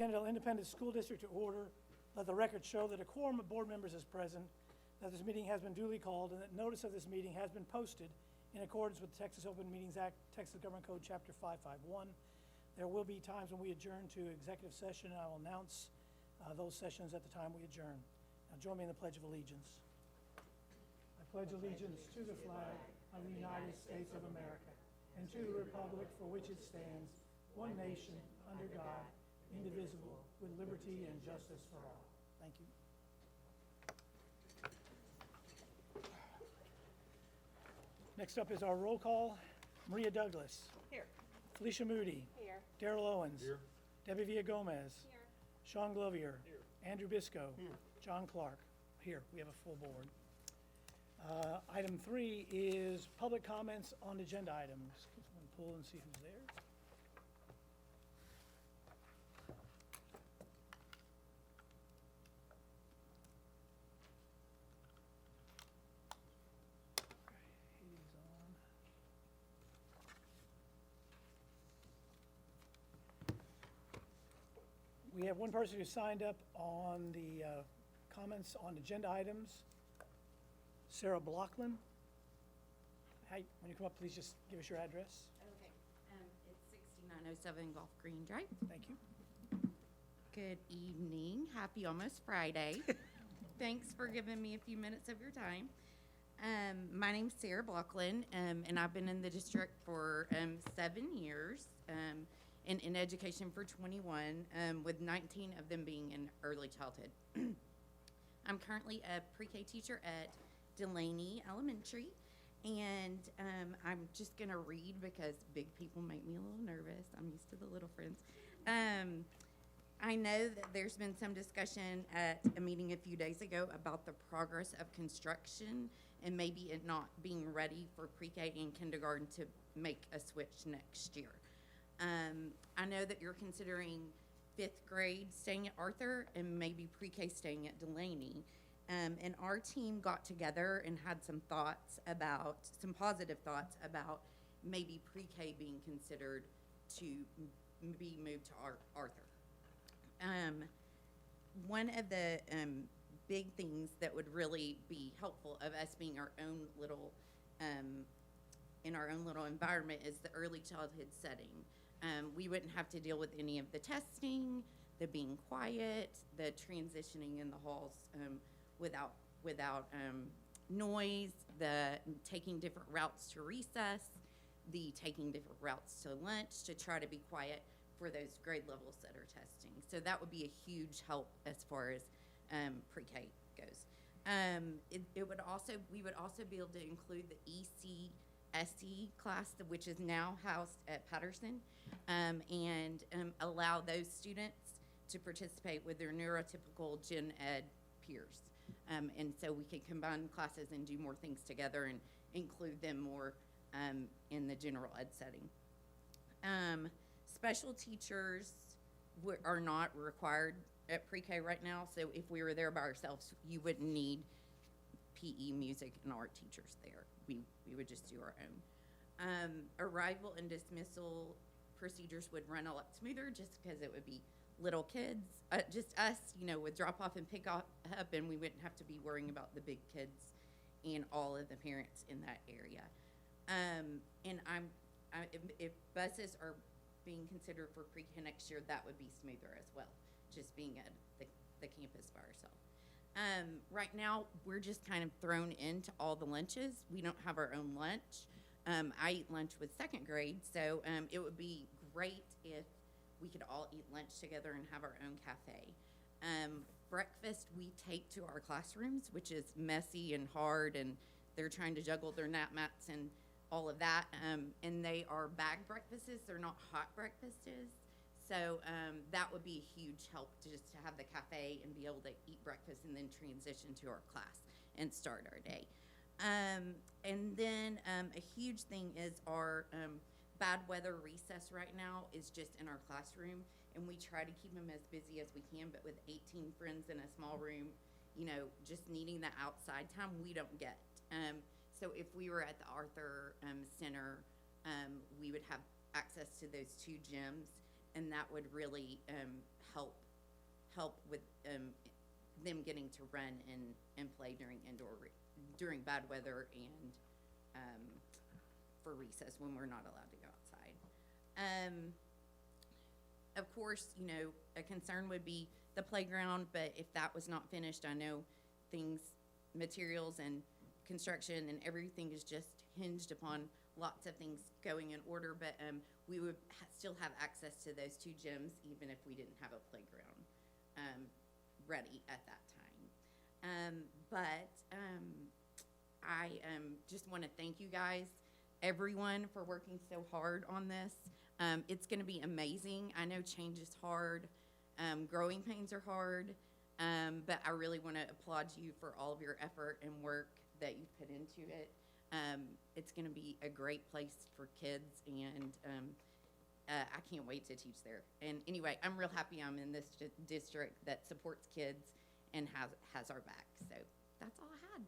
Kennedale Independent School District to order. Let the record show that a quorum of board members is present, that this meeting has been duly called, and that notice of this meeting has been posted in accordance with Texas Open Meetings Act, Texas Government Code, Chapter 551. There will be times when we adjourn to executive session, and I will announce those sessions at the time we adjourn. Now join me in the Pledge of Allegiance. I pledge allegiance to the flag of the United States of America and to the republic for which it stands, one nation, under God, indivisible, with liberty and justice for all. Thank you. Next up is our roll call. Maria Douglas. Here. Felicia Moody. Here. Darrell Owens. Here. Debbie Villagomez. Here. Sean Glovier. Here. Andrew Bisco. Here. John Clark. Here. We have a full board. Item 3 is public comments on agenda items. I'm going to pull and see who's there. He's on. We have one person who signed up on the comments on agenda items. Sarah Blockland. Hi, when you come up, please just give us your address. Okay. It's 6907 Golf Green Drive. Thank you. Good evening. Happy almost Friday. Thanks for giving me a few minutes of your time. My name's Sarah Blockland, and I've been in the district for 7 years, and in education for 21, with 19 of them being in early childhood. I'm currently a pre-K teacher at Delaney Elementary, and I'm just gonna read because big people make me a little nervous. I'm used to the little friends. I know that there's been some discussion at a meeting a few days ago about the progress of construction and maybe it not being ready for pre-K and kindergarten to make a switch next year. I know that you're considering 5th grade staying at Arthur and maybe pre-K staying at Delaney. And our team got together and had some positive thoughts about maybe pre-K being considered to be moved to Arthur. One of the big things that would really be helpful of us being our own little, in our own little environment is the early childhood setting. We wouldn't have to deal with any of the testing, the being quiet, the transitioning in the halls without noise, the taking different routes to recess, the taking different routes to lunch to try to be quiet for those grade levels that are testing. So that would be a huge help as far as pre-K goes. We would also be able to include the ECSE class, which is now housed at Patterson, and allow those students to participate with their neurotypical gen ed peers. And so we can combine classes and do more things together and include them more in the general ed setting. Special teachers are not required at pre-K right now, so if we were there by ourselves, you wouldn't need PE, music, and art teachers there. We would just do our own. Arrival and dismissal procedures would run a lot smoother just because it would be little kids, just us, would drop off and pick up, and we wouldn't have to be worrying about the big kids and all of the parents in that area. And if buses are being considered for pre-K next year, that would be smoother as well, just being at the campus by ourselves. Right now, we're just kind of thrown into all the lunches. We don't have our own lunch. I eat lunch with 2nd grade, so it would be great if we could all eat lunch together and have our own cafe. Breakfast we take to our classrooms, which is messy and hard, and they're trying to juggle their nap mats and all of that. And they are bag breakfasts, they're not hot breakfasts. So that would be a huge help to just to have the cafe and be able to eat breakfast and then transition to our class and start our day. And then a huge thing is our bad weather recess right now is just in our classroom, and we try to keep them as busy as we can, but with 18 friends in a small room, just needing the outside time, we don't get. So if we were at the Arthur Center, we would have access to those 2 gyms and that would really help with them getting to run and play during bad weather and for recess when we're not allowed to go outside. Of course, you know, a concern would be the playground, but if that was not finished, I know materials and construction and everything is just hinged upon lots of things going in order, but we would still have access to those 2 gyms even if we didn't have a playground ready at that time. I just want to thank you guys, everyone, for working so hard on this. It's going to be amazing. I know change is hard. Growing pains are hard, but I really want to applaud you for all of your effort and work that you've put into it. It's going to be a great place for kids, and I can't wait to teach there. And anyway, I'm real happy I'm in this district that supports kids and has our back. So that's all I had.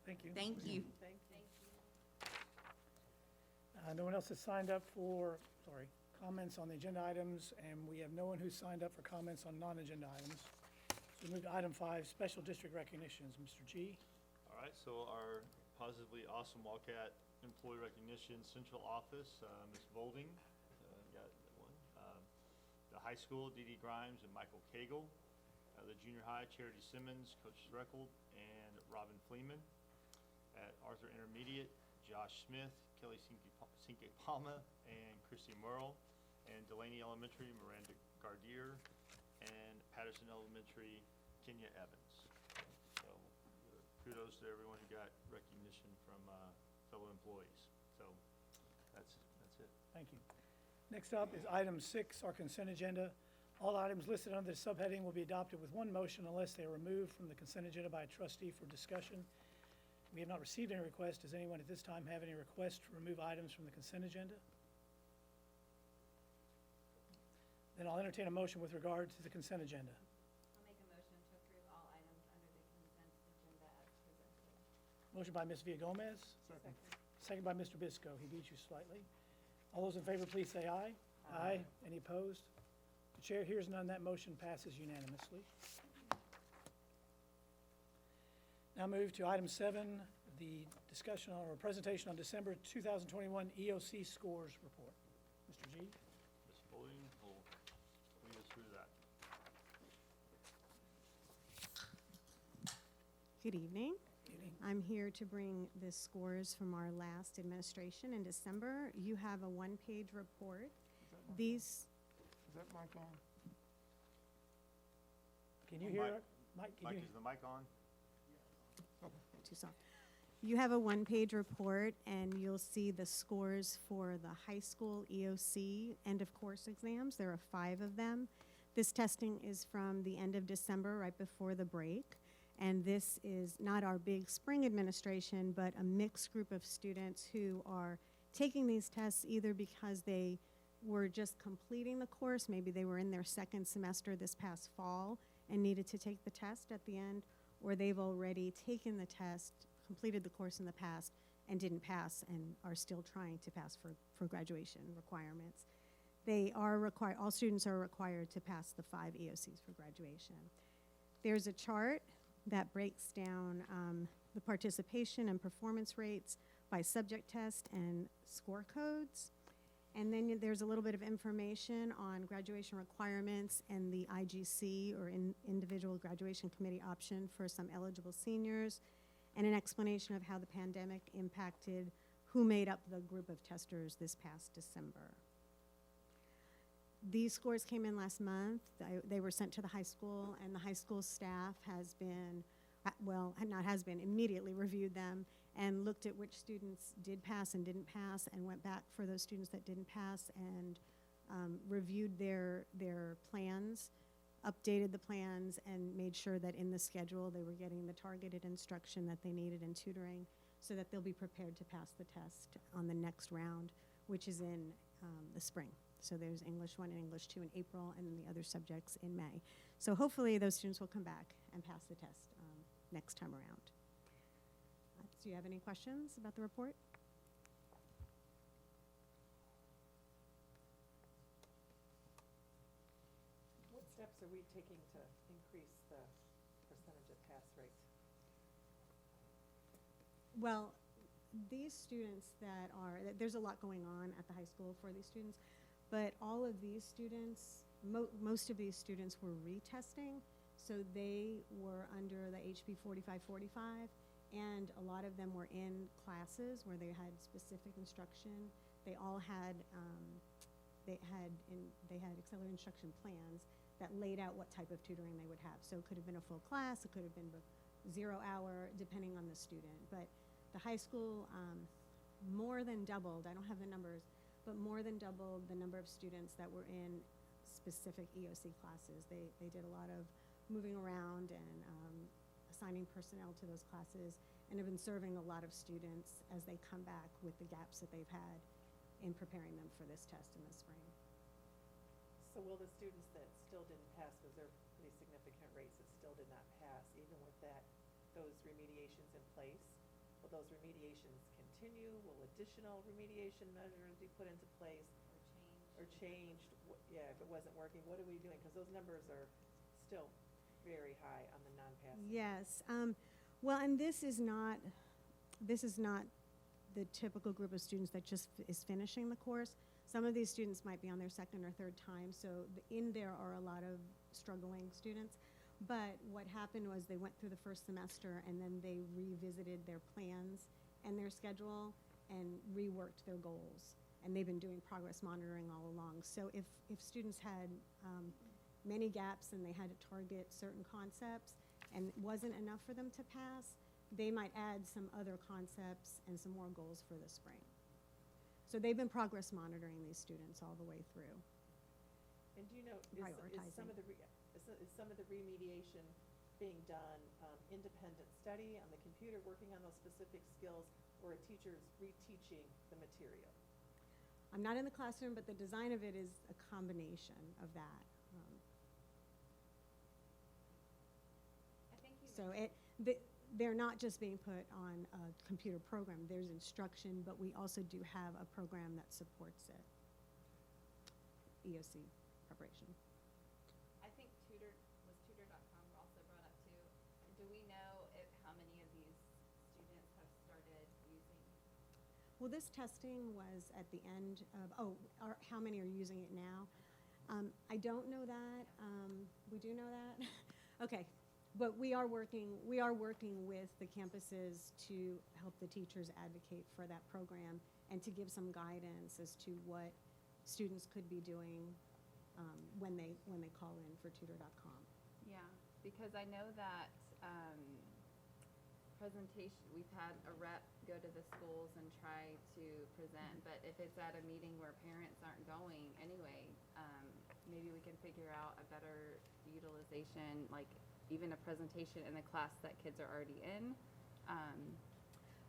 Thank you. Thank you. Thank you. No one else has signed up for, comments on the agenda items, and we have no one who's signed up for comments on non-agenda items. So we move to item 5, special district recognitions. Mr. G. All right, so our Positively Awesome Wildcat Employee Recognition Central Office, Ms. Volding, got that one. The high school, Dee Dee Grimes and Michael Cagle. The junior high, Charity Simmons, Coach Reckle, and Robin Fleeman. At Arthur Intermediate, Josh Smith, Kelly Cinque Palma, and Christy Merle. And Delaney Elementary, Miranda Gardier, and Patterson Elementary, Kenya Evans. So kudos to everyone who got recognition from fellow employees. So that's it. Thank you. Next up is item 6, our consent agenda. All items listed under this subheading will be adopted with one motion unless they are removed from the consent agenda by a trustee for discussion. We have not received any requests. Does anyone at this time have any requests to remove items from the consent agenda? Then I'll entertain a motion with regard to the consent agenda. I'll make a motion to approve all items under the consent agenda as presented. Motion by Ms. Villagomez. Second by Mr. Bisco. He beat you slightly. All those in favor, please say aye. Aye. Any opposed? The chair hears none. That motion passes unanimously. Now move to item 7, the discussion or presentation on December 2021 EOC scores report. Mr. G. Ms. Volding will lead us through that. Good evening. Evening. I'm here to bring the scores from our last administration in December. You have a one-page report. These, Is that mic on? Can you hear? Mike, Mike, is the mic on? too soft. You have a one-page report, and you'll see the scores for the high school EOC end-of-course exams. There are 5 of them. This testing is from the end of December, right before the break. And this is not our big spring administration, but a mixed group of students who are taking these tests either because they were just completing the course, maybe they were in their 2nd semester this past fall and needed to take the test at the end, or they've already taken the test, completed the course in the past, and didn't pass and are still trying to pass for graduation requirements. They are required, all students are required to pass the 5 EOCs for graduation. There's a chart that breaks down the participation and performance rates by subject test and score codes. And then there's a little bit of information on graduation requirements and the IGC, or individual graduation committee option for some eligible seniors, and an explanation of how the pandemic impacted who made up the group of testers this past December. These scores came in last month. They were sent to the high school, and the high school staff has been, immediately reviewed them and looked at which students did pass and didn't pass, and went back for those students that didn't pass and reviewed their plans, updated the plans, and made sure that in the schedule they were getting the targeted instruction that they needed in tutoring, so that they'll be prepared to pass the test on the next round, which is in the spring. So there's English 1 and English 2 in April, and then the other subjects in May. So hopefully those students will come back and pass the test next time around. Do you have any questions about the report? we taking to increase the percentage of pass rate? Well, these students that are, there's a lot going on at the high school for these students, but all of these students, most of these students were retesting, so they were under the HB 4545, and a lot of them were in classes where they had specific instruction. They all had, they had accelerated instruction plans that laid out what type of tutoring they would have. So it could have been a full class, it could have been 0 hour, depending on the student. But the high school more than doubled, I don't have the numbers, but more than doubled the number of students that were in specific EOC classes. They did a lot of moving around and assigning personnel to those classes, and have been serving a lot of students as they come back with the gaps that they've had in preparing them for this test in the spring. So will the students that still didn't pass, because there are pretty significant rates that still did not pass, even with those remediations in place, will those remediations continue? Will additional remediation measures be put into place? Or changed? Yeah, if it wasn't working, what are we doing? Because those numbers are still very high on the non-passing. Yes. Well, and this is not the typical group of students that just is finishing the course. Some of these students might be on their second or third time, so in there are a lot of struggling students. But what happened was they went through the first semester and then they revisited their plans and their schedule and reworked their goals. And they've been doing progress monitoring all along. So if students had many gaps and they had to target certain concepts and it wasn't enough for them to pass, they might add some other concepts and some more goals for the spring. So they've been progress monitoring these students all the way through. And do you know, is some of the remediation being done independent study on the computer, working on those specific skills, or a teacher's reteaching the material? I'm not in the classroom, but the design of it is a combination of that. I think you So mentioned- they're not just being put on a computer program. There's instruction, but we also do have a program that supports it. EOC preparation. I think tutor.com also brought up too. Do we know how many of these students have started using? Well, this testing was at the end of, how many are using it now? I don't know that. We do know that? Okay. But we are working with the campuses to help the teachers advocate for that program and to give some guidance as to what students could be doing when they call in for tutor.com. Yeah, because I know that presentation, we've had a rep go to the schools and try to present, but if it's at a meeting where parents aren't going anyway, maybe we can figure out a better utilization, like even a presentation in the class that kids are already in.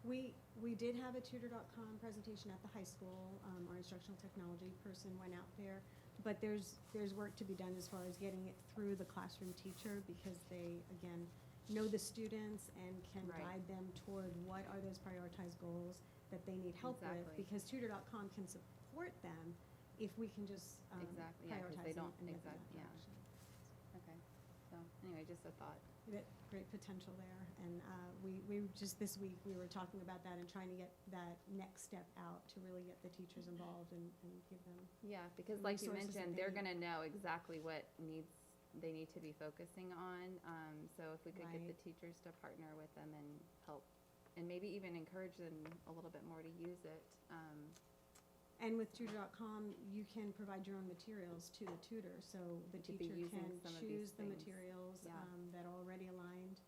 We did have a tutor.com presentation at the high school. Our instructional technology person went out there, but there's work to be done as far as getting it through the classroom teacher, because they, again, know the students and can Right. guide them toward what are those prioritized goals that they need help with, Exactly. because tutor.com can support them if we can just Exactly, yeah, 'cause prioritize they them don't- and get them exact- that yeah. direction. Okay, so anyway, just a thought. Great potential there, and we just this week we were talking about that and trying to get that next step out to really get the teachers involved and give them. Yeah, because like you resources that mentioned, they they're need. gonna know exactly what they need to be focusing on. So if we could get the Right. teachers to partner with them and help, and maybe even encourage them a little bit more to use it. And with tutor.com, you can provide your own materials to the tutor, so the You could be teacher using can some of these choose the things. materials Yeah. that are already aligned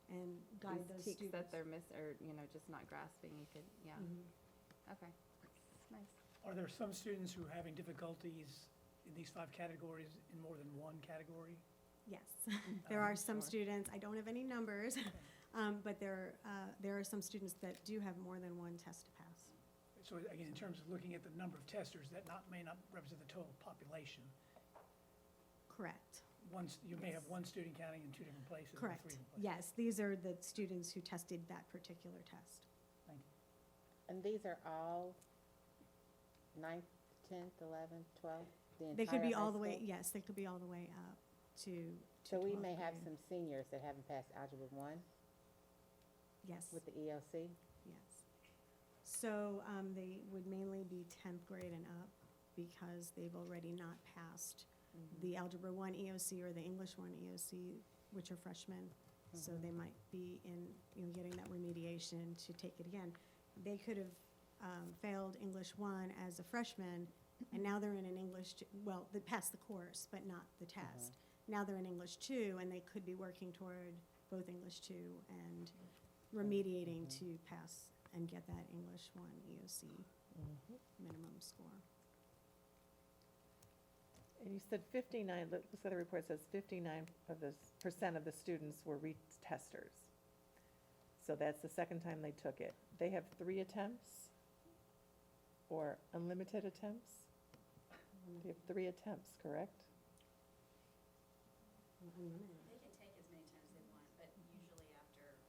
and guide These those tweaks students. that they're or, just not grasping, you could, yeah, Mhm. okay, nice. Are there some students who are having difficulties in these 5 categories in more than one category? Yes, there are some Sure. students, I don't have any numbers, but there are some students that do have more than one test to pass. So again, in terms of looking at the number of testers, that may not represent the total population. Correct. You may have one student counting in 2 different places or 3 Correct. different places. Yes, these are the students who tested that particular test. Thank you. And these are all 9th, 10th, 11th, 12th, the entire They could be high all the way, school? yes, they could be all the way up. to So we 12th may have grade. some seniors that haven't passed Algebra 1 Yes, with the ELC? yes. So they would mainly be 10th grade and up because they've already not passed the Algebra 1 EOC or the English 1 EOC, which are freshmen. So they might be in, getting that remediation to take it again. They could have failed English 1 as a freshman, and now they're in an English, well, they passed the course, but not the test. Now they're in English 2, and they could be working toward both English 2 and remediating to pass and get that English 1 EOC minimum score. And you said 59, looks at the report, says 59% of the students were retesters. So that's the second time they took it. They have 3 attempts or unlimited attempts? They have 3 attempts, correct? They can take as many times as they want, but usually after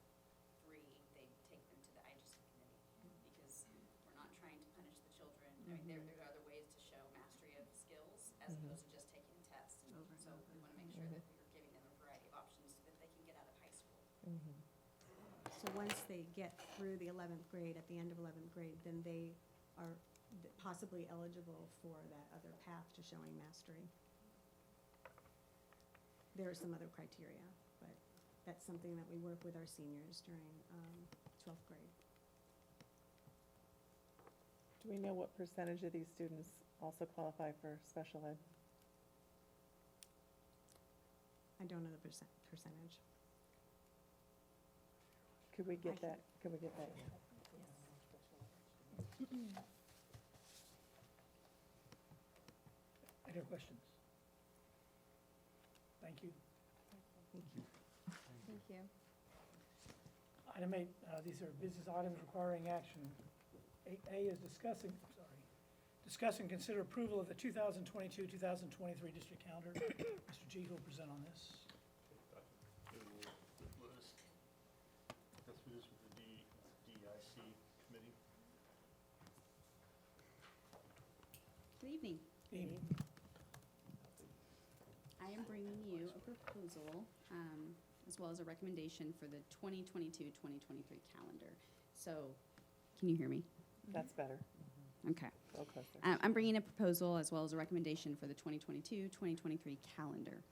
3, they take them to the IGC committee, because we're not trying to punish the children. I mean, there are other ways to show mastery of skills as opposed to just taking a test. So we want to make sure that we're giving them a variety of options so that they can get out of high school. So once they get through the 11th grade, at the end of 11th grade, then they are possibly eligible for that other path to showing mastery. There are some other criteria, but that's something that we work with our seniors during 12th grade. Do we know what percentage of these students also qualify for special ed? I don't know the percentage. Could we get that? Could we get that? Any other questions? Thank you. Thank you. Item 8, these are business items requiring action. 8A is discuss and consider approval of the 2022-2023 district calendar. Mr. G will present on this. Let us go through this with the DEIC committee. Good evening. Amy. I am bringing you a proposal, as well as a recommendation for the 2022-2023 calendar. So, can you hear me? That's better. Okay. Go closer. I'm bringing a proposal as well as a recommendation for the 2022-2023 calendar.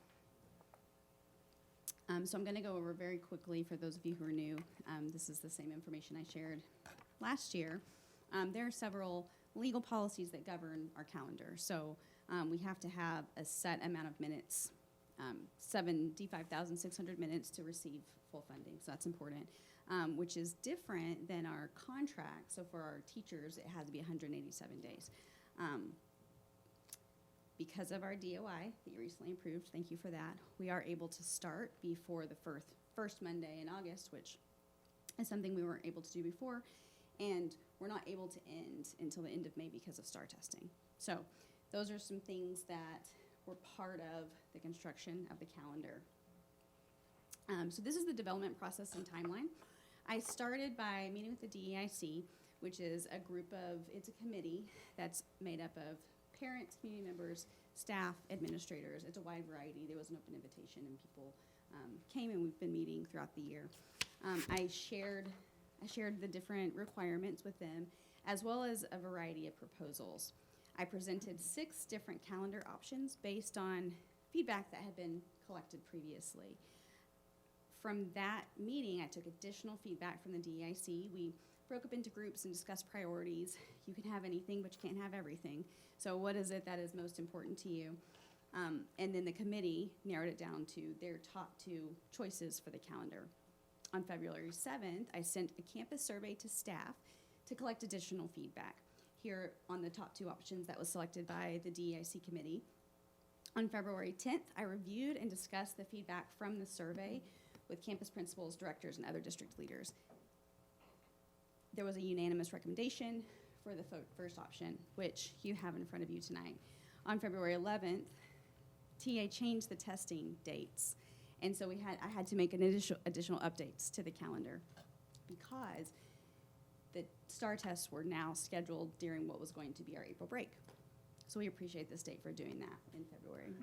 So I'm going to go over very quickly for those of you who are new. This is the same information I shared last year. There are several legal policies that govern our calendar. So we have to have a set amount of minutes, 75,600 minutes to receive full funding. So that's important. Which is different than our contract. So for our teachers, it has to be 187 days. Because of our DOI that you recently approved, thank you for that, we are able to start before the first Monday in August, which is something we weren't able to do before, and we're not able to end until the end of May because of STAR testing. So those are some things that were part of the construction of the calendar. So this is the development process and timeline. I started by meeting with the DEIC, which is it's a committee that's made up of parents, community members, staff, administrators. It's a wide variety. There was an open invitation and people came, and we've been meeting throughout the year. I shared the different requirements with them, as well as a variety of proposals. I presented 6 different calendar options based on feedback that had been collected previously. From that meeting, I took additional feedback from the DEIC. We broke up into groups and discussed priorities. You can have anything, but you can't have everything. So what is it that is most important to you? And then the committee narrowed it down to their top 2 choices for the calendar. On February 7th, I sent a campus survey to staff to collect additional feedback. Here on the top 2 options that was selected by the DEIC committee. On February 10th, I reviewed and discussed the feedback from the survey with campus principals, directors, and other district leaders. There was a unanimous recommendation for the first option, which you have in front of you tonight. On February 11th, TA changed the testing dates, and so I had to make an additional updates to the calendar because the STAR tests were now scheduled during what was going to be our April break. So we appreciate the state for doing that in February.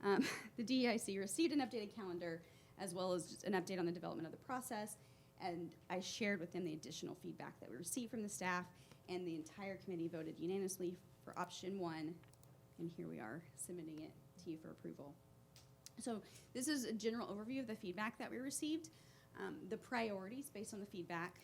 The DEIC received an updated calendar as well as just an update on the development of the process, and I shared with them the additional feedback that we received from the staff, and the entire committee voted unanimously for option 1, and here we are submitting it to you for approval. So this is a general overview of the feedback that we received. The priorities based on the feedback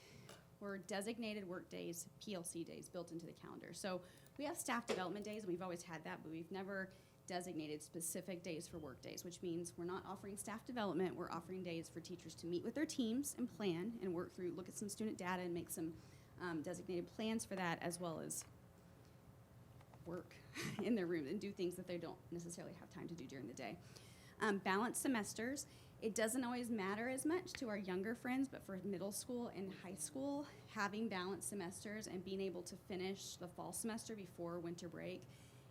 were designated work days, PLC days built into the calendar. So we have staff development days, and we've always had that, but we've never designated specific days for work days, which means we're not offering staff development, we're offering days for teachers to meet with their teams and plan and work through, look at some student data and make some designated plans for that, as well as work in their room and do things that they don't necessarily have time to do during the day. Balanced semesters. It doesn't always matter as much to our younger friends, but for middle school and high school, having balanced semesters and being able to finish the fall semester before winter break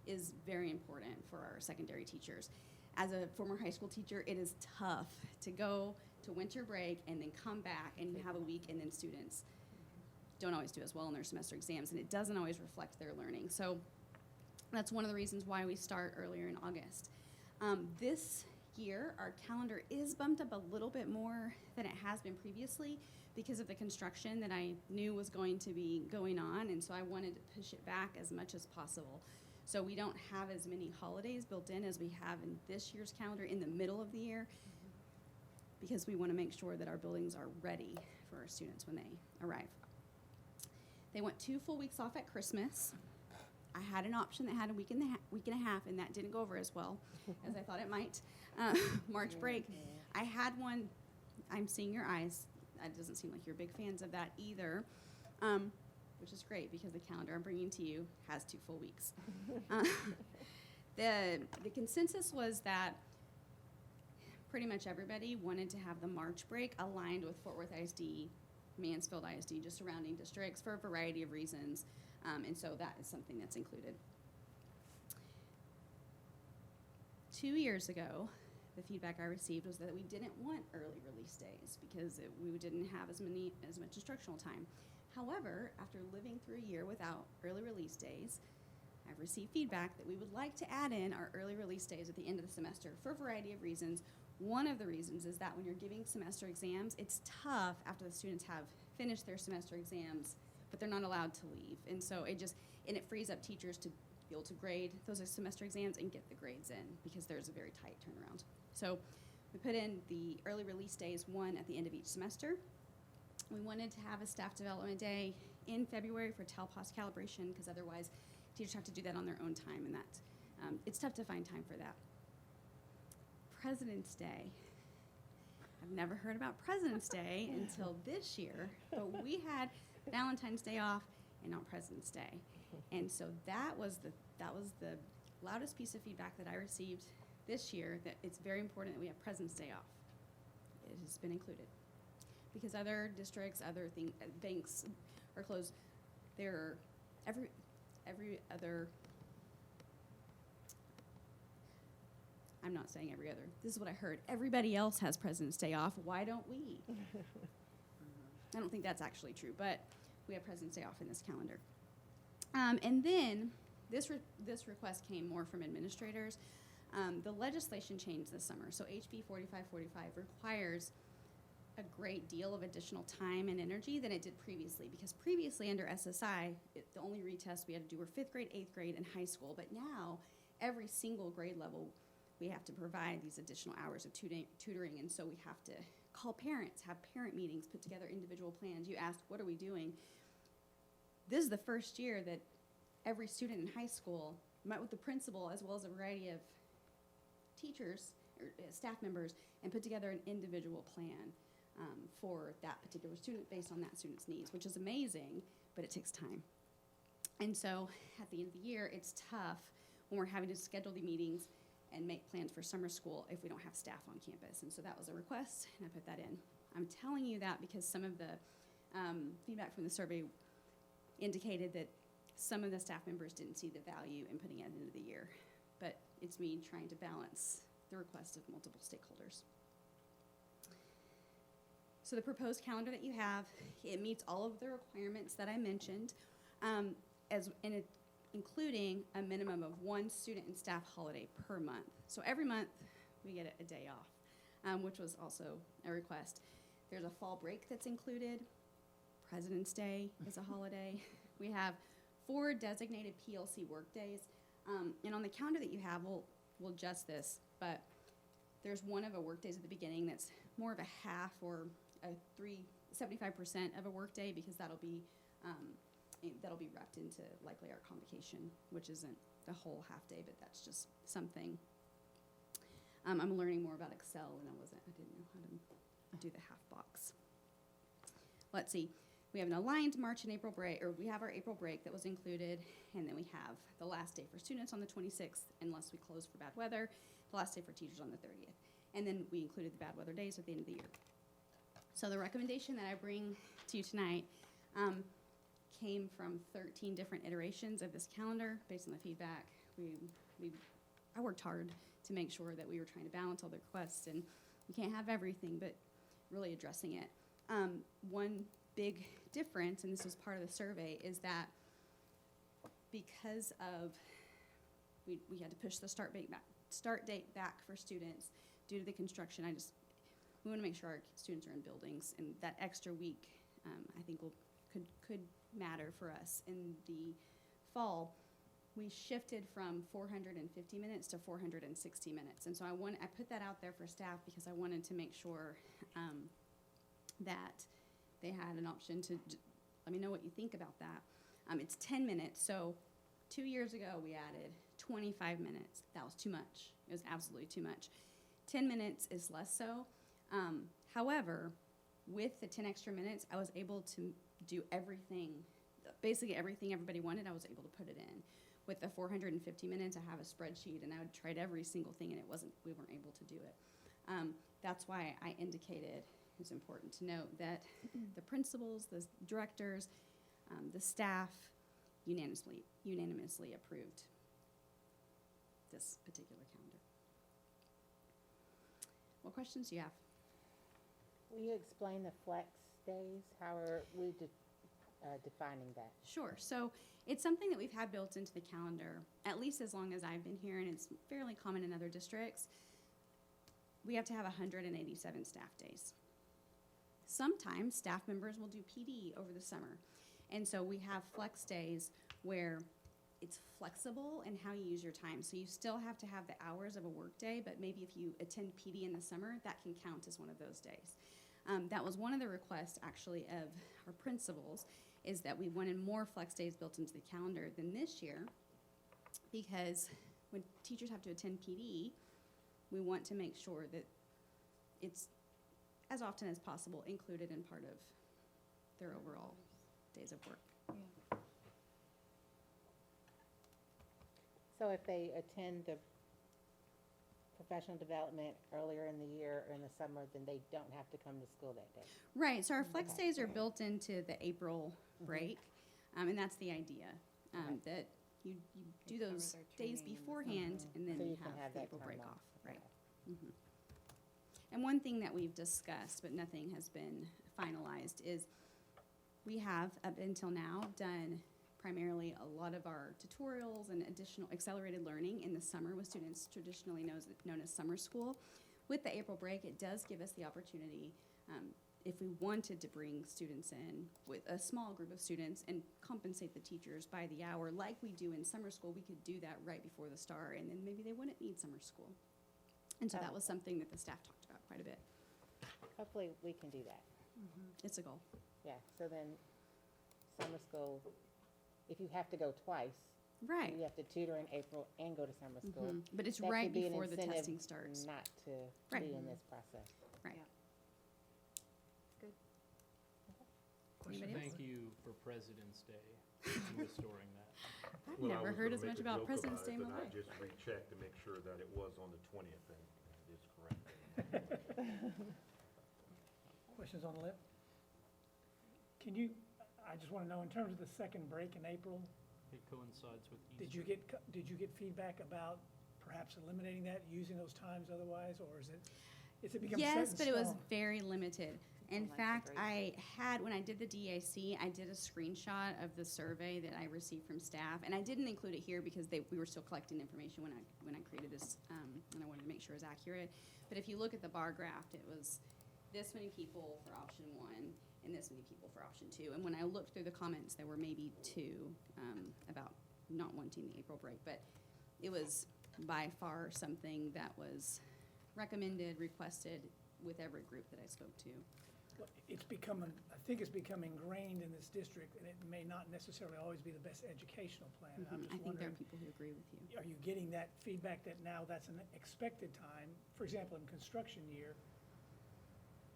is very important for our secondary teachers. As a former high school teacher, it is tough to go to winter break and then come back and you have a week, and then students don't always do as well in their semester exams, and it doesn't always reflect their learning. So that's one of the reasons why we start earlier in August. This year, our calendar is bumped up a little bit more than it has been previously because of the construction that I knew was going to be going on, and so I wanted to push it back as much as possible. So we don't have as many holidays built in as we have in this year's calendar in the middle of the year, because we want to make sure that our buildings are ready for our students when they arrive. They want 2 full weeks off at Christmas. I had an option that had a week and a half, and that didn't go over as well as I thought it might. March break, I had one. I'm seeing your eyes. It doesn't seem like you're big fans of that either, which is great because the calendar I'm bringing to you has 2 full weeks. The consensus was that pretty much everybody wanted to have the March break aligned with Fort Worth ISD, Mansfield ISD, just surrounding districts for a variety of reasons. And so that is something that's included. 2 years ago, the feedback I received was that we didn't want early release days because we didn't have as much instructional time. However, after living through a year without early release days, I've received feedback that we would like to add in our early release days at the end of the semester for a variety of reasons. One of the reasons is that when you're giving semester exams, it's tough after the students have finished their semester exams, but they're not allowed to leave. And so it frees up teachers to be able to grade those semester exams and get the grades in because there's a very tight turnaround. So we put in the early release days, 1 at the end of each semester. We wanted to have a staff development day in February for TELPOS calibration because otherwise teachers have to do that on their own time, and it's tough to find time for that. President's Day. I've never heard about President's Day until this year, but we had Valentine's Day off and not President's Day. And so that was the loudest piece of feedback that I received this year, that it's very important that we have President's Day off. It has been included. Because other districts, banks are closed. There are every other, I'm not saying every other, this is what I heard. Everybody else has President's Day off. Why don't we? I don't think that's actually true, but we have President's Day off in this calendar. And then this request came more from administrators. The legislation changed this summer. So HB 4545 requires a great deal of additional time and energy than it did previously, because previously under SSI, the only retests we had to do were 5th grade, 8th grade, and high school. But now, every single grade level, we have to provide these additional hours of tutoring, and so we have to call parents, have parent meetings, put together individual plans. You asked, what are we doing? This is the first year that every student in high school met with the principal as well as a variety of teachers or staff members and put together an individual plan for that particular student based on that student's needs, which is amazing, but it takes time. And so at the end of the year, it's tough when we're having to schedule the meetings and make plans for summer school if we don't have staff on campus. And so that was a request, and I put that in. I'm telling you that because some of the feedback from the survey indicated that some of the staff members didn't see the value in putting it at the end of the year. But it's me trying to balance the request of multiple stakeholders. So the proposed calendar that you have, it meets all of the requirements that I mentioned. including a minimum of 1 student and staff holiday per month. So every month, we get a day off, which was also a request. There's a fall break that's included. President's Day is a holiday. We have 4 designated PLC workdays. And on the calendar that you have, we'll adjust this, but there's one of a workdays at the beginning that's more of a half or a 75% of a workday, because that'll be wrapped into likely our convocation, which isn't the whole half day, but that's just something. I'm learning more about Excel, and I didn't know how to do the half box. Let's see. We have an aligned March and April break, or we have our April break that was included, and then we have the last day for students on the 26th, unless we close for bad weather, the last day for teachers on the 30th. And then we included the bad weather days at the end of the year. So the recommendation that I bring to you tonight came from 13 different iterations of this calendar based on the feedback. I worked hard to make sure that we were trying to balance all the requests, and you can't have everything, but really addressing it. One big difference, and this was part of the survey, is that because of we had to push the start date back for students due to the construction. We want to make sure our students are in buildings, and that extra week I think could matter for us. In the fall, we shifted from 450 minutes to 460 minutes, and so I put that out there for staff because I wanted to make sure that they had an option to let me know what you think about that. It's 10 minutes, so 2 years ago we added 25 minutes. That was too much. It was absolutely too much. 10 minutes is less so. However, with the 10 extra minutes, I was able to do everything, basically everything everybody wanted, I was able to put it in. With the 450 minutes, I have a spreadsheet, and I would tried every single thing, and we weren't able to do it. That's why I indicated it's important to note that the principals, the directors, the staff unanimously approved this particular calendar. What questions do you have? Will you explain the flex days? How are we defining that? Sure. So it's something that we've had built into the calendar, at least as long as I've been here, and it's fairly common in other districts. We have to have 187 staff days. Sometimes staff members will do PD over the summer. And so we have flex days where it's flexible in how you use your time. So you still have to have the hours of a work day, but maybe if you attend PD in the summer, that can count as one of those days. That was one of the requests, actually, of our principals, is that we wanted more flex days built into the calendar than this year, because when teachers have to attend PD, we want to make sure that it's, as often as possible, included in part of their overall days of work. So if they attend the professional development earlier in the year or in the summer, then they don't have to come to school that day? Right, so our flex days are built into the April break, and that's the idea, that you do cover those their days training in the beforehand, and then So you you can have have the that April time break off. off, right. Okay. Mhm. And one thing that we've discussed, but nothing has been finalized, is we have, up until now, done primarily a lot of our tutorials and additional accelerated learning in the summer with students traditionally known as summer school. With the April break, it does give us the opportunity, if we wanted to bring students in with a small group of students and compensate the teachers by the hour like we do in summer school, we could do that right before the start, and then maybe they wouldn't need summer school. And so that was something that the staff talked about quite a bit. Hopefully, we can do that. It's a goal. Yeah, so then summer school, if you have to go twice, Right. you have to tutor in April and go to summer school. But it's That right could be an before the incentive testing starts. Not to Right. be in this process. Right. Good. Anybody else? Thank you for President's Day and restoring that. I've Well, I never was heard gonna as make much a about joke President's Day in it, my and life. I just rechecked to make sure that it was on the 20th, and it is correct. Questions on the left? I just want to know, in terms of the second break in April, It coincides with Easter. did you get feedback about perhaps eliminating that, using those times otherwise, or is it become set in Yes, but it was stone? very limited. In like the fact, break. I had, when I did the DAC, I did a screenshot of the survey that I received from staff, and I didn't include it here because we were still collecting information when I created this, and I wanted to make sure it was accurate. But if you look at the bar graph, it was this many people for option 1 and this many people for option 2. And when I looked through the comments, there were maybe 2 about not wanting the April break, but it was by far something that was recommended, requested with every group that I spoke to. Well, it's become, I think it's become ingrained in this district, and it may not necessarily always be the best educational plan. I'm I just think there wondering, are people who agree with you. are you getting that feedback that now that's an expected time? For example, in construction year,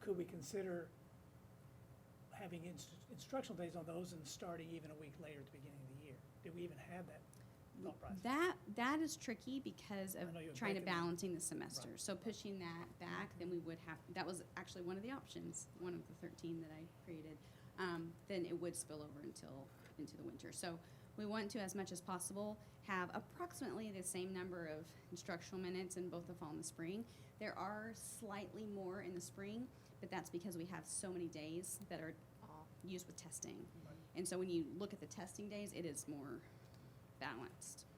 could we consider having instructional days on those and starting even a week later at the beginning of the year? Did we even have that thought process? That is tricky because of I know you were trying to breaking it. balancing the semester. Right. So pushing that back, then we would have, that was actually one of the options, one of the 13 that I created. Then it would spill over into the winter. So we want to, as much as possible, have approximately the same number of instructional minutes in both the fall and the spring. There are slightly more in the spring, but that's because we have so many days that are used with testing. Right. And so when you look at the testing days, it is more balanced.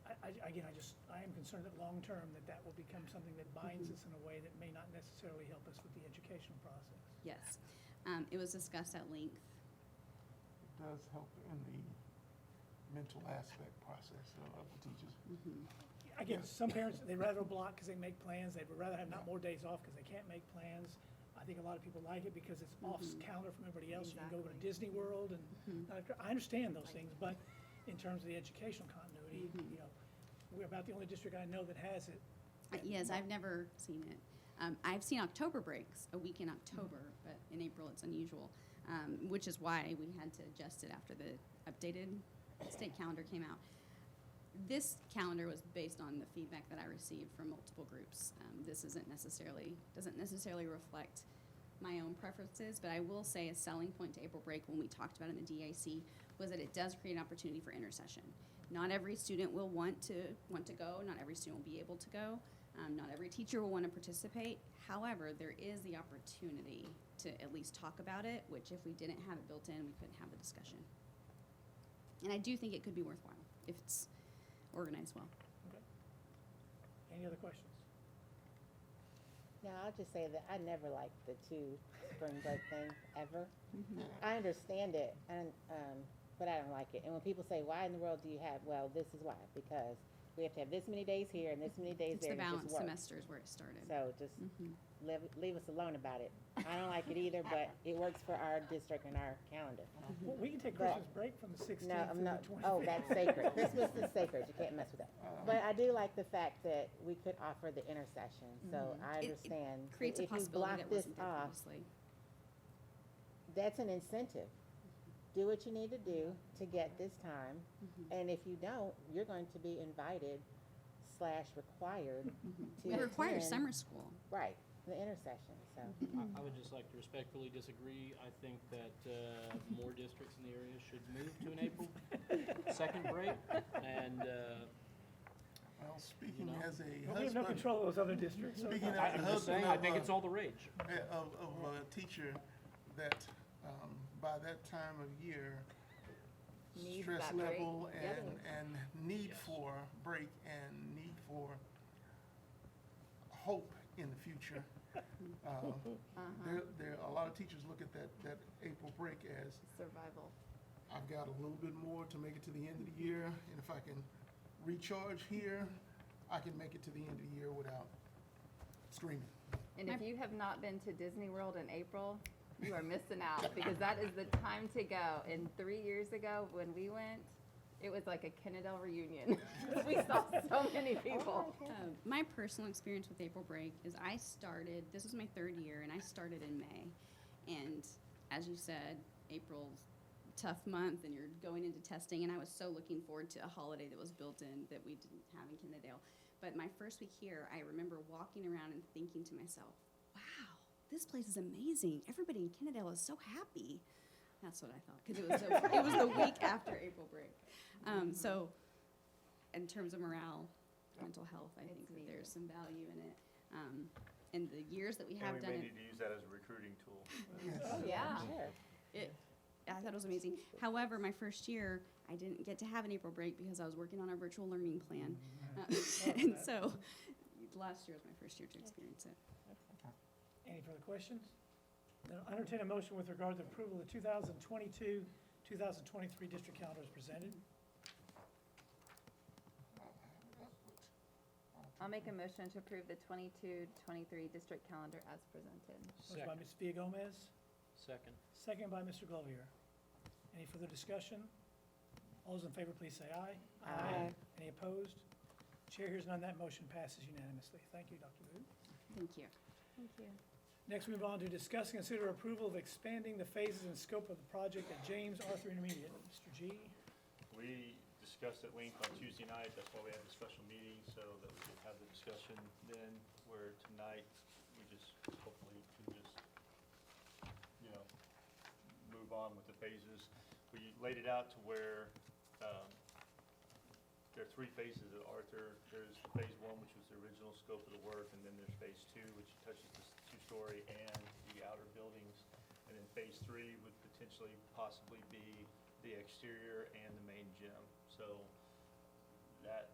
I am concerned that long-term that will become something that binds us in a way that may not necessarily help us with the educational process. Yes. It was discussed at length. It does help in the mental aspect process of the teachers. Again, some parents, they'd rather block because they make plans, they'd rather have not more days off because they can't make plans. I think a lot of people like it because it's off calendar from everybody else. You can go to Disney World and, I understand those things, but in terms of the educational continuity, you know, we're about the only district I know that has it. Yes, I've never seen it. I've seen October breaks, a week in October, but in April it's unusual, which is why we had to adjust it after the updated state calendar came out. This calendar was based on the feedback that I received from multiple groups. This doesn't necessarily reflect my own preferences, but I will say a selling point to April break when we talked about it in the DAC was that it does create an opportunity for intercession. Not every student will want to go. Not every student will be able to go. Not every teacher will want to participate. However, there is the opportunity to at least talk about it, which if we didn't have it built in, we couldn't have the discussion. And I do think it could be worthwhile if it's organized well. Okay. Any other questions? No, I'll just say that I never liked the 2 spring break thing, ever. I understand it, and but I don't like it. And when people say, why in the world do you have, well, this is why, because we have to have this many days here and this many days It's there. the and it just balanced works. semesters where it started. So just leave us alone about it. I don't like it either, but it works for our district and our calendar. Well, we can take But- Christmas break from the 16th No, to I'm the not, 25th. oh, that's sacred. Christmas is sacred. You can't mess with that. But I do like the fact that we could offer the intercession, so I It understand. creates a If you possibility block that this wasn't there off, previously. that's an incentive. Do what you need to do to get this time, and if you don't, you're going to be invited / required to It requires attend- summer school. Right, the intercession, so. I would just like to respectfully disagree. I think that more districts in the area should move to an April 2nd break. And Well, speaking know. as a Well, we have no husband, control of those other districts. So speaking as I'm a just saying, husband I think it's of all the rage. a teacher that by that time of year, Needs stress that break. level Yes. and need Yes. for break and need for hope in the future. There a lot of teachers look at that April break as, Survival. I've got a little bit more to make it to the end of the year, and if I can recharge here, I can make it to the end of the year without screaming. And if you have not been to Disney World in April, you are missing out because that is the time to go. And 3 years ago when we went, it was like a Kennedale reunion. We saw so many people. My personal experience with April break is I started, this was my 3rd year, and I started in May. And as you said, April's a tough month, and you're going into testing, and I was so looking forward to a holiday that was built in that we didn't have in Kennedale. But my first week here, I remember walking around and thinking to myself, wow, this place is amazing. Everybody in Kennedale is so happy. That's what I thought, because it was the week after April break. So in terms of morale, mental health, I think that there's some value in it. in the years that we And have we done may it. need to use that as a recruiting tool. Oh, yeah. Sure. I thought it was amazing. However, my first year, I didn't get to have an April break because I was working on our virtual learning plan. And so, last year was my first year to experience it. Any further questions? Then I'll entertain a motion with regard to approval of the 2022, 2023 district calendar as presented. I'll make a motion to approve the 22-23 district calendar as presented. Motion by Second. Ms. Villagomez, Second. second by Mr. Glover. Any further discussion? All those in favor, please say aye. Aye. Any opposed? Chair hears none, that motion passes unanimously. Thank you, Dr. Booth. Thank you. Thank you. Next, we move on to discuss and consider approval of expanding the phases and scope of the project at James Arthur Intermediate. Mr. G. We discussed at length on Tuesday night, that's why we had the special meeting, so that we could have the discussion then, where tonight, we just hopefully can just, you know, move on with the phases. We laid it out to where, there are 3 phases at Arthur. There's phase 1, which was the original scope of the work, and then there's phase 2, which touches the 2-story and the outer buildings. And then phase 3 would potentially possibly be the exterior and the main gym. So that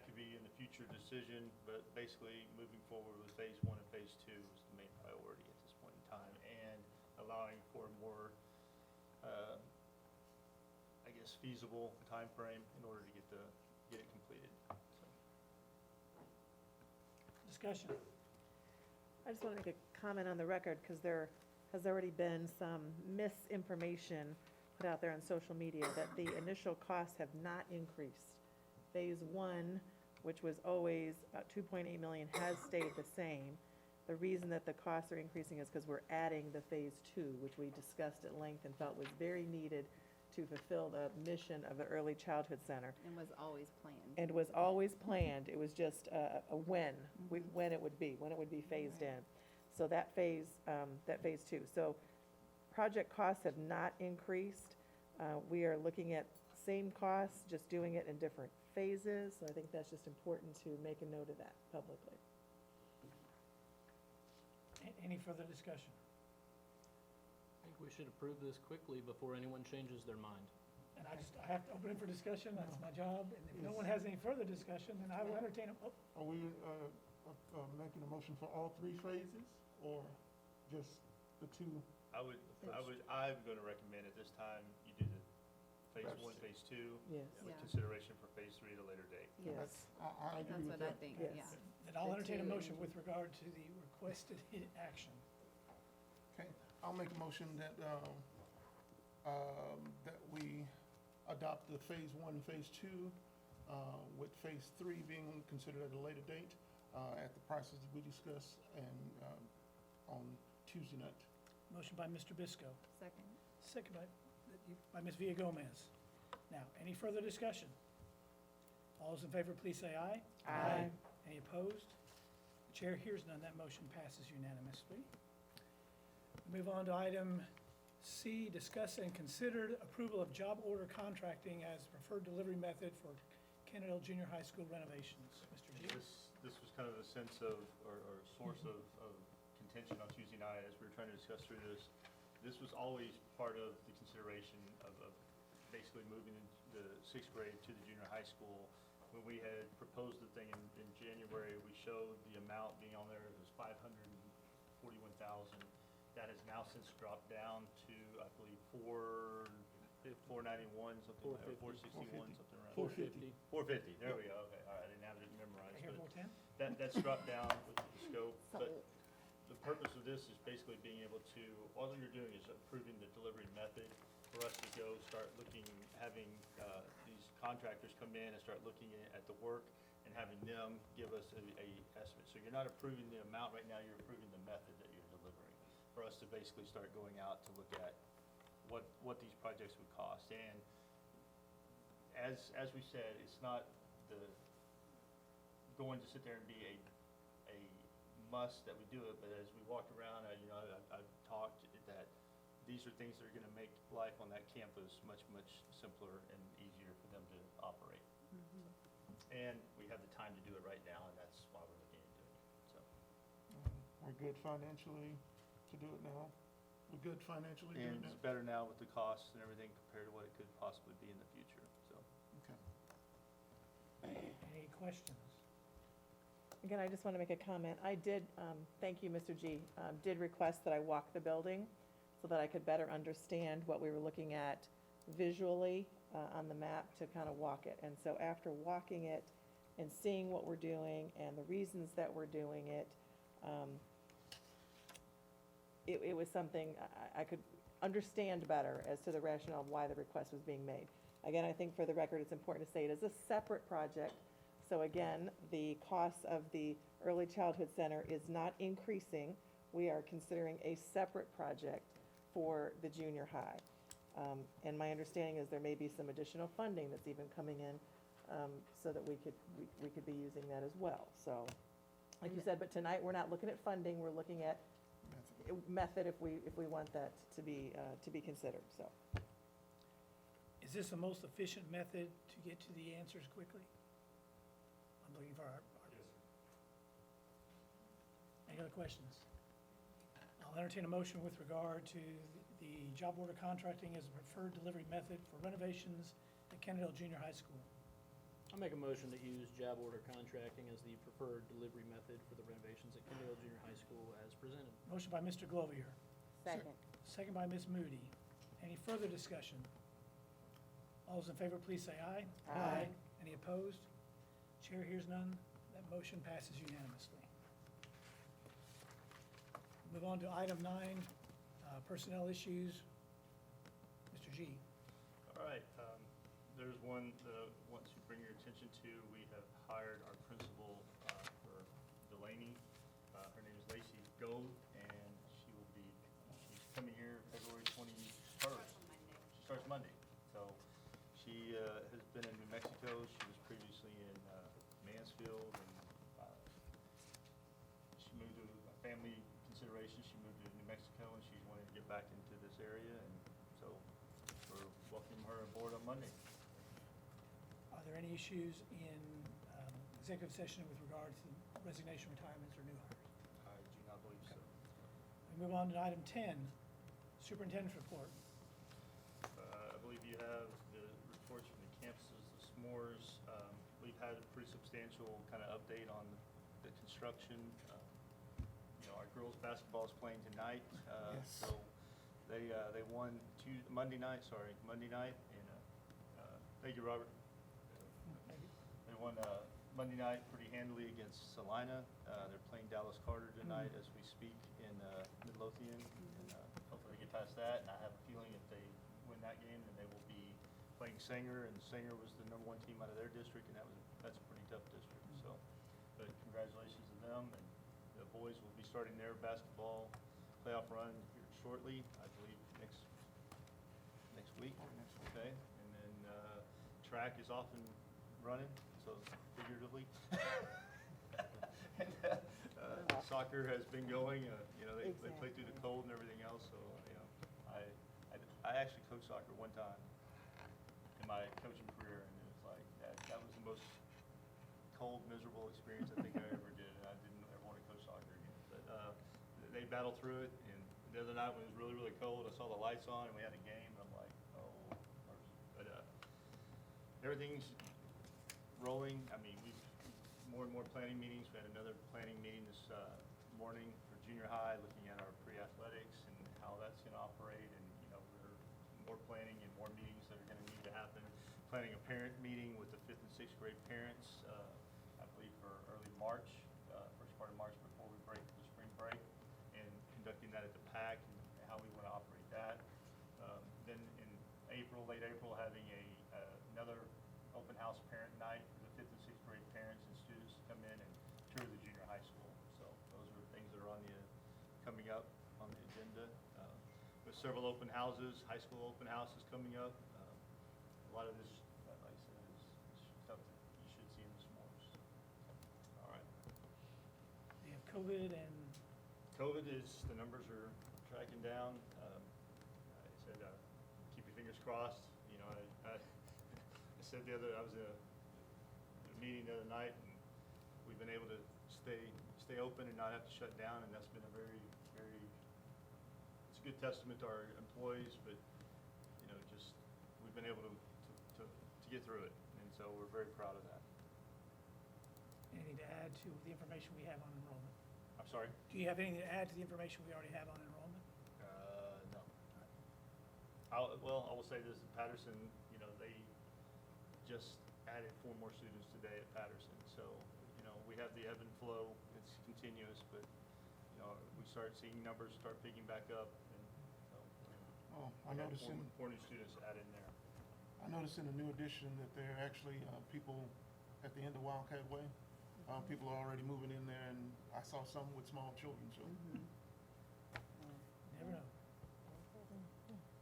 could be in the future decision, but basically moving forward with phase 1 and phase 2 is the main priority at this point in time, and allowing for a more, I guess, feasible timeframe in order to get it completed. So. Discussion. I just want to make a comment on the record, because there has already been some misinformation put out there on social media that the initial costs have not increased. Phase 1, which was always 2.8 million, has stayed the same. The reason that the costs are increasing is because we're adding the phase 2, which we discussed at length and felt was very needed to fulfill the mission of the Early Childhood Center. And was always planned. And was always planned, it was just a when it would be phased in. So that phase 2. So project costs have not increased. We are looking at same costs, just doing it in different phases. So I think that's just important to make a note of that publicly. Any further discussion? I think we should approve this quickly before anyone changes their mind. And I have to open it for discussion, that's my job. And if no one has any further discussion, then I will entertain a, Are we making a motion for all 3 phases, or just the 2? I'm gonna recommend at this time, you do the phase 1, phase 2, Yes. with Yeah. consideration for phase 3 at a later date. Yes. I agree That's with what I that. think, Yes. yeah. then I'll The entertain a 2 motion and- with regard to the requested action. Okay, I'll make a motion that we adopt the phase 1, phase 2, with phase 3 being considered at a later date, at the prices we discussed and, on Tuesday night. Motion by Mr. Bisco, Second. second by Ms. Villagomez. Now, any further discussion? All those in favor, please say aye. Aye. Any opposed? The chair hears none, that motion passes unanimously. We move on to item C, discuss and consider approval of job order contracting as preferred delivery method for Kennedale Junior High School renovations. Mr. G. This was kind of a sense of, or source of contention on Tuesday night as we were trying to discuss through this. This was always part of the consideration of basically moving the 6th grade to the junior high school. When we had proposed the thing in January, we showed the amount being on there, it was $541,000. That has now since dropped down to, I believe, $491, something like that, 461, something around. 450. 450, there we go, okay, all right, I didn't have it memorized, I hear but 410? that's dropped down with the scope, but the purpose of this is basically being able to, all you're doing is approving the delivery method for us to go start looking, having these contractors come in and start looking at the work and having them give us a estimate. So you're not approving the amount right now, you're approving the method that you're delivering for us to basically start going out to look at what these projects would cost. And as we said, it's not going to sit there and be a must that we do it, but as we walked around, I've talked that these are things that are gonna make life on that campus much, much simpler and easier for them to operate. And we have the time to do it right now, and that's why we're looking at doing it, so. We're good financially to do it now? We're good financially to do And it it's now? better now with the costs and everything compared to what it could possibly be in the future, so. Okay. Any questions? Again, I just want to make a comment. I did, thank you, Mr. G, did request that I walk the building so that I could better understand what we were looking at visually on the map to kind of walk it. And so after walking it and seeing what we're doing and the reasons that we're doing it, it was something I could understand better as to the rationale of why the request was being made. Again, I think for the record, it's important to say it is a separate project. So again, the cost of the Early Childhood Center is not increasing. We are considering a separate project for the junior high. And my understanding is there may be some additional funding that's even coming in, so that we could be using that as well. So, like you said, but tonight, we're not looking at funding, we're looking at method if we want that to be considered, so. Is this the most efficient method to get to the answers quickly? I'm looking for our. Any other questions? I'll entertain a motion with regard to the job order contracting as a preferred delivery method for renovations at Kennedale Junior High School. I'll make a motion to use job order contracting as the preferred delivery method for the renovations at Kendall Junior High School as presented. Motion by Mr. Glovier. Second. Second by Ms. Moody. Any further discussion? All those in favor, please say aye. Aye. Any opposed? Chair hears none. That motion passes unanimously. Move on to item 9, personnel issues. Mr. G. All right, there's one that I want to bring your attention to. We have hired our principal for Delaney. Her name is Lacey Gold, and she's coming here February 21st. She starts Monday. So she has been in New Mexico. She was previously in Mansfield, and she moved to a family consideration. She moved to New Mexico, and she's wanting to get back into this area, and so we're welcoming her aboard on Monday. Are there any issues in executive session with regard to resignation, retirements, or new hires? I do not believe so. We move on to item 10, superintendent's report. I believe you have the reports from the campuses, the s'mores. We've had a pretty substantial kind of update on the construction. Our girls' basketball is playing tonight. Yes. So they won Monday night, and thank you, Robert. They won Monday night pretty handily against Salina. They're playing Dallas Carter tonight as we speak in Midlothian, and hopefully they get past that. And I have a feeling if they win that game, then they will be playing Sanger, and Sanger was the #1 team out of their district, and that's a pretty tough district. So, but congratulations to them, and the boys will be starting their basketball playoff run here shortly, I believe next week. Okay, and then track is off and running, so figuratively. And soccer has been going. They play through the cold and everything else. So I actually coached soccer one time in my coaching career, and it was like that was the most cold, miserable experience I think I ever did, and I didn't ever want to coach soccer again. But they battled through it, and the other night when it was really, really cold, I saw the lights on and we had a game, and I'm like, oh, mercy. But everything's rolling. I mean, we've more and more planning meetings. We had another planning meeting this morning for junior high, looking at our pre-athletics and how that's going to operate, and we're more planning and more meetings that are going to need to happen. Planning a parent meeting with the 5th and 6th grade parents, I believe for early March, first part of March before we break for the spring break, and conducting that at the PAC and how we want to operate that. Then in late April, having another open house parent night for the 5th and 6th grade parents and students to come in and tour the junior high school. So those are things that are coming up on the agenda. With several open houses, high school open houses coming up. A lot of this, like I said, is stuff that you should see in the s'mores. All right. We have COVID, and COVID the numbers are tracking down. I said, keep your fingers crossed. I said I was at a meeting the other night, and we've been able to stay stay open and not have to shut down, and that's been a very, very, it's a good testament to our employees, but, you know, just, we've been able to get through it, and so we're very proud of that. Anything to add to the information we have on enrollment? I'm sorry? Do you have anything to add to the information we already have on enrollment? No. Well, I will say this, in Patterson, you know, they just added 4 more students today at Patterson. So, you know, we have the ebb and flow, it's continuous, but, you know, we start seeing numbers start picking back up, and so. Oh, I we had noticed in, 4 new students added in there. I noticed in the new edition that there are actually, people at the end of Wildcat Way. People are already moving in there, and I saw some with small children, so. Never know.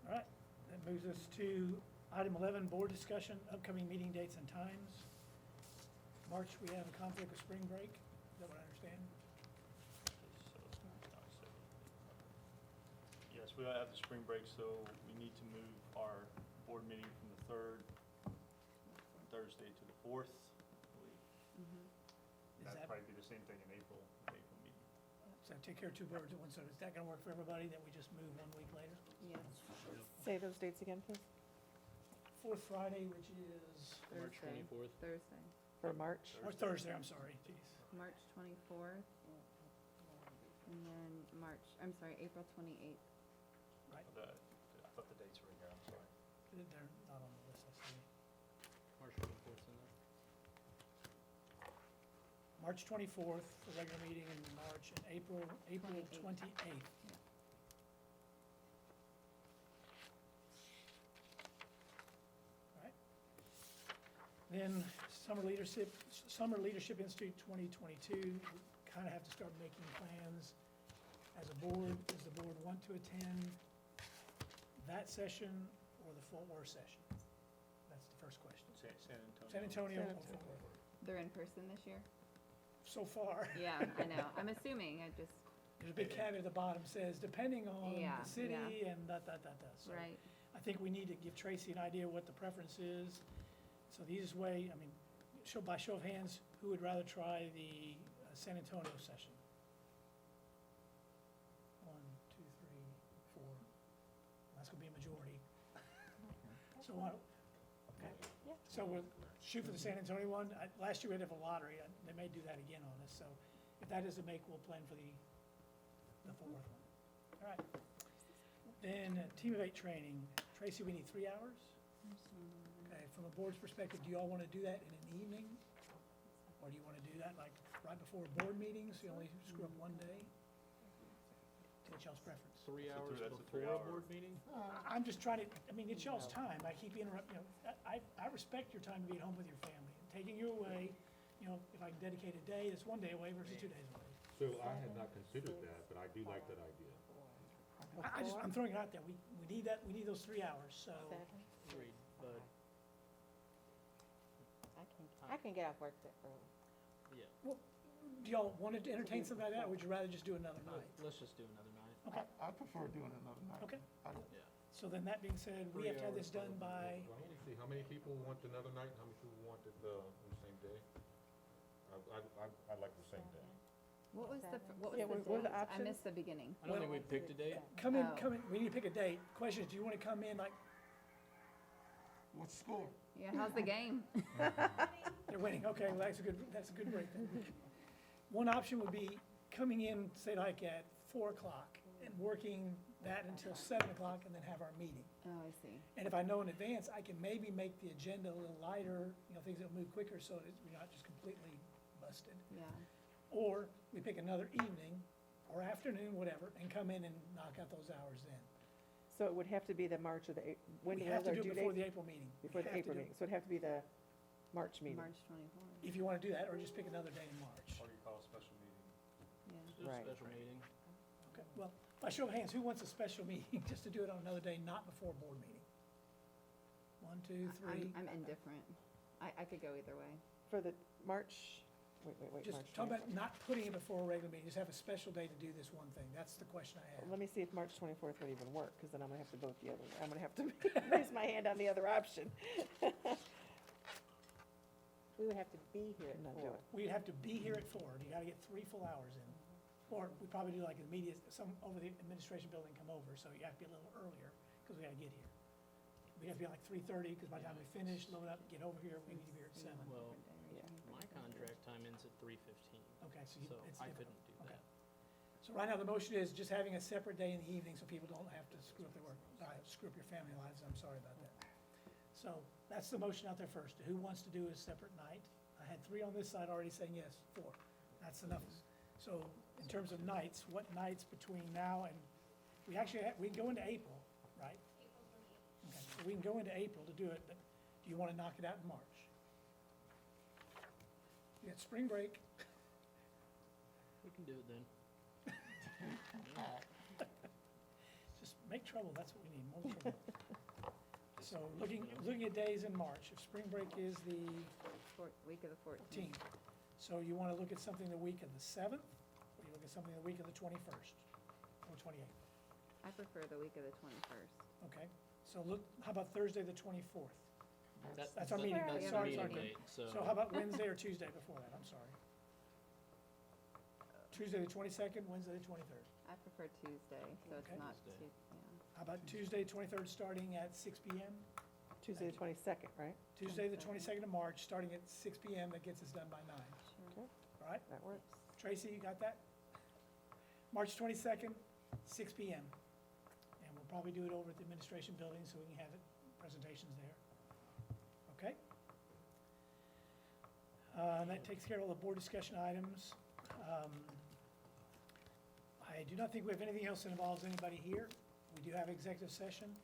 All right, that moves us to item 11, board discussion, upcoming meeting dates and times. March, we have a conflict with spring break, is that what I understand? Yes, we have the spring break, so we need to move our board meeting from the 3rd Thursday to the 4th, I believe. Is That'd that, probably be the same thing in April meeting. so take care of 2 birds at one stone. Is that gonna work for everybody, that we just move 1 week later? Yes, Say those dates again, please, 4th Friday, which is, March Thursday. 24th. Thursday, for March. or Thursday, I'm sorry, jeez. March 24th, and then April 28th. Right, I thought the dates were in here, I'm sorry. they're not on the list, I see. March 24th in there. March 24th, for regular meeting in March, and April 28th. 28th. All right. Then Summer Leadership Institute 2022, we kind of have to start making plans as a board. Does the board want to attend that session or the Fort Worth session? That's the first question. San Antonio. San Antonio or San Fort Worth? They're in person this year? So far. Yeah, I know. I'm assuming, There's a big caveat at the bottom, says depending on Yeah, the city yeah. and So right. I think we need to give Tracy an idea what the preference is. So the easiest way, I mean, by show of hands, who would rather try the San Antonio session? 1, 2, 3, 4. That's gonna be a majority. So okay. So we'll shoot for the San Antonio one. Last year we had a lottery. They may do that again on us. So if that doesn't make, we'll plan for the Fort Worth one. All right. Then Team of 8 training. Tracy, we need 3 hours? Okay, from a board's perspective, do you all want to do that in an evening? Or do you want to do that like right before a board meeting, so you only screw up 1 day? What's y'all's preference? 3 hours that's a before a 3-hour. board meeting? I'm just trying to, I mean, it's y'all's time. I keep interrupting, I respect your time to be at home with your family. Taking you away, if I can dedicate a day, that's 1 day away versus 2 days away. So I had not considered that, but I do like that idea. I'm throwing it out there. We need that, we need those 3 hours, so. Agreed, but, I can get off work that early. yeah. Do y'all want to entertain something like that, or would you rather just do another night? Let's just do another night. Okay, I prefer doing it another night. okay. Yeah. So then that being said, we have to have this done by, Well, let me see, how many people want another night and how many people want it, on the same day? I'd like the same day. What was the Yeah, what were the date? I options? missed the beginning. I don't think we picked a date. come in, Oh. we need to pick a date. Question is, do you want to come in like, What's the score? Yeah, how's the game? they're winning, okay, well, that's a good break then. One option would be coming in, say like at 4 o'clock and working that until 7 o'clock and then have our meeting. Oh, I see. And if I know in advance, I can maybe make the agenda a little lighter, things that move quicker so that we're not just completely busted. Yeah. Or we pick another evening or afternoon, whatever, and come in and knock out those hours then. So it would have to be the March or when We do we have have to our do due it before the date? April meeting. We Before the have to April do it. meeting, so it'd have to be the March meeting. March 24th. If you want to do that, or just pick another day in March. What do you call a special meeting? Yeah. Just Right. a special meeting. Okay, well, by show of hands, who wants a special meeting just to do it on another day, not before a board meeting? 1, 2, 3. I'm indifferent. I could go either way. For the March, wait, Just March talk about 24th. not putting it before a regular meeting, just have a special day to do this one thing. That's the question I have. Let me see if March 24th would even work, because then I'm gonna have to vote the other, I'm gonna have to raise my hand on the other option. We would have to be here at Not do 4. it. We'd have to be here at 4, and you gotta get 3 full hours in. Or we probably do like immediate, some over the administration building come over, so you have to be a little earlier, because we gotta get here. We have to be like 3:30, because by the time we finish, load up, get over here, we need to be here at 7. Well, Yeah. my contract time ends at 3:15, Okay, so so it's I different. couldn't do Okay. that. So right now, the motion is just having a separate day in the evening, so people don't have to screw up their work, screw up your family lives, I'm sorry about that. So, that's the motion out there first. Who wants to do a separate night? I had 3 on this side already saying yes, 4. That's enough. So, in terms of nights, what nights between now and, we actually, we can go into April, right? Okay, so we can go into April to do it, but do you want to knock it out in March? You got spring break. We can do it then. Just make trouble, that's what we need, more trouble. So looking at days in March, if spring break is the Week of the 14th. 14th, so you want to look at something the week of the 7th, or you look at something the week of the 21st, or 28th? I prefer the week of the 21st. Okay, so look, how about Thursday, the 24th? That's our that- meeting That's date. our Sorry, meeting sorry. date, so. So how about Wednesday or Tuesday before that, I'm sorry? Tuesday, the 22nd, Wednesday, the 23rd. I prefer Tuesday, so Okay. it's not Tuesday. yeah. How about Tuesday, 23rd, starting at 6 PM? Tuesday, the 22nd, right? Tuesday, the 22nd of March, starting at 6 PM, that gets us done by 9, Sure. all right? That works. Tracy, you got that? March 22nd, 6 PM. And we'll probably do it over at the administration building so we can have it, presentations there. Okay? And that takes care of all the board discussion items. I do not think we have anything else that involves anybody here. We do have executive session.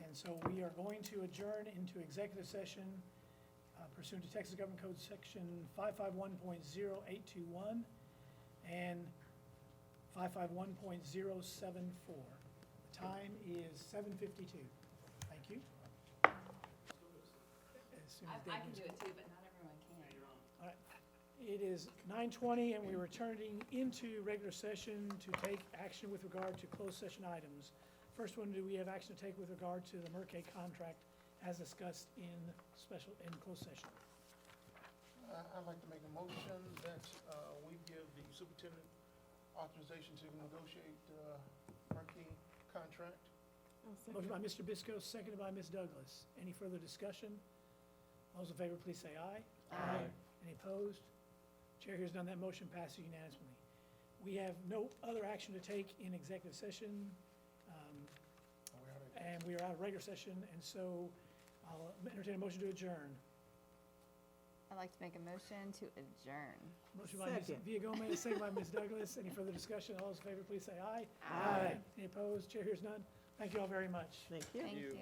And so we are going to adjourn into executive session pursuant to Texas Government Code Section 551.0821 and 551.074. The time is 7:52. Thank you. As soon as Dave moves- it too, but not everyone can. All right. It is 9:20, and we're returning into regular session to take action with regard to closed session items. First one, do we have action to take with regard to the Merckay contract as discussed in closed session? I'd like to make a motion that we give the superintendent authorization to negotiate Merckey contract. Motion by Mr. Bisco, seconded by Ms. Douglas. Any further discussion? All those in favor, please say aye. Aye. Any opposed? Chair hears none, that motion passes unanimously. We have no other action to take in executive session, and we are out of regular session, and so I'll entertain a motion to adjourn. I'd like to make a motion to adjourn. Motion by Ms. Second. Villagomez, second by Ms. Douglas. Any further discussion? All those in favor, please say aye. Aye. Any opposed? Chair hears none. Thank you all very much. Thank you. Thank you.